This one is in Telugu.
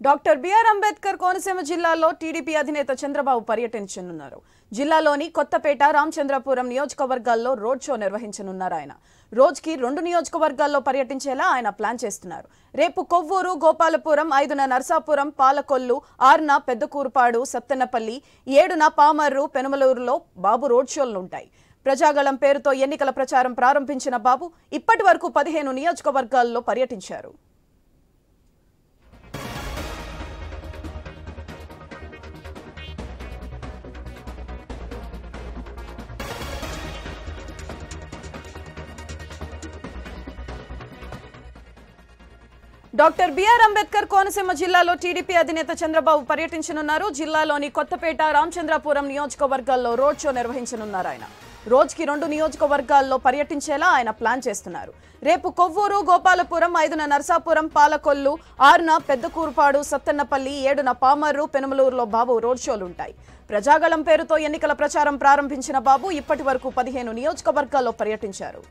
డాక్టర్ బిఆర్ అంబేద్కర్ కోనసీమ జిల్లాలో టీడీపీ అధినేత చంద్రబాబు పర్యటించనున్నారు. జిల్లాలోని కొత్తపేట, రామచంద్రపురం నియోజకవర్గాల్లో రోడ్ షో నిర్వహించనున్నారు. ఆయన రోజుకి 2 నియోజకవర్గాల్లో పర్యటించేలా ఆయన ప్లాన్ చేస్తున్నారు. రేపు కొవ్వూరు, గోపాలపురం, 5న నర్సాపురం, పాలకొల్లు, 6న పెద్దకూరుపాడు, సత్తెనపల్లి, 7న పామర్రు, పెనుమలూరులో బాబు రోడ్ షోలు ఉంటాయి. ప్రజాగళం పేరుతో ఎన్నికల ప్రచారం ప్రారంభించిన బాబు ఇప్పటి వరకు 15 నియోజకవర్గాల్లో పర్యటించారు. డాక్టర్ బిఆర్ అంబేద్కర్ కోనసీమ జిల్లాలో టీడీపీ అధినేత చంద్రబాబు పర్యటించనున్నారు. జిల్లాలోని కొత్తపేట, రామచంద్రపురం నియోజకవర్గాల్లో రోడ్ షో నిర్వహించనున్నారు. ఆయన రోజుకి 2 నియోజకవర్గాల్లో పర్యటించేలా ఆయన ప్లాన్ చేస్తున్నారు. రేపు కొవ్వూరు, గోపాలపురం, 5న నర్సాపురం, పాలకొల్లు, 6న పెద్దకూరుపాడు, సత్తెనపల్లి, 7న పామర్రు, పెనుమలూరులో బాబు రోడ్ షోలు ఉంటాయి. ప్రజాగళం పేరుతో ఎన్నికల ప్రచారం ప్రారంభించిన బాబు ఇప్పటి వరకు 15 నియోజకవర్గాల్లో పర్యటించారు.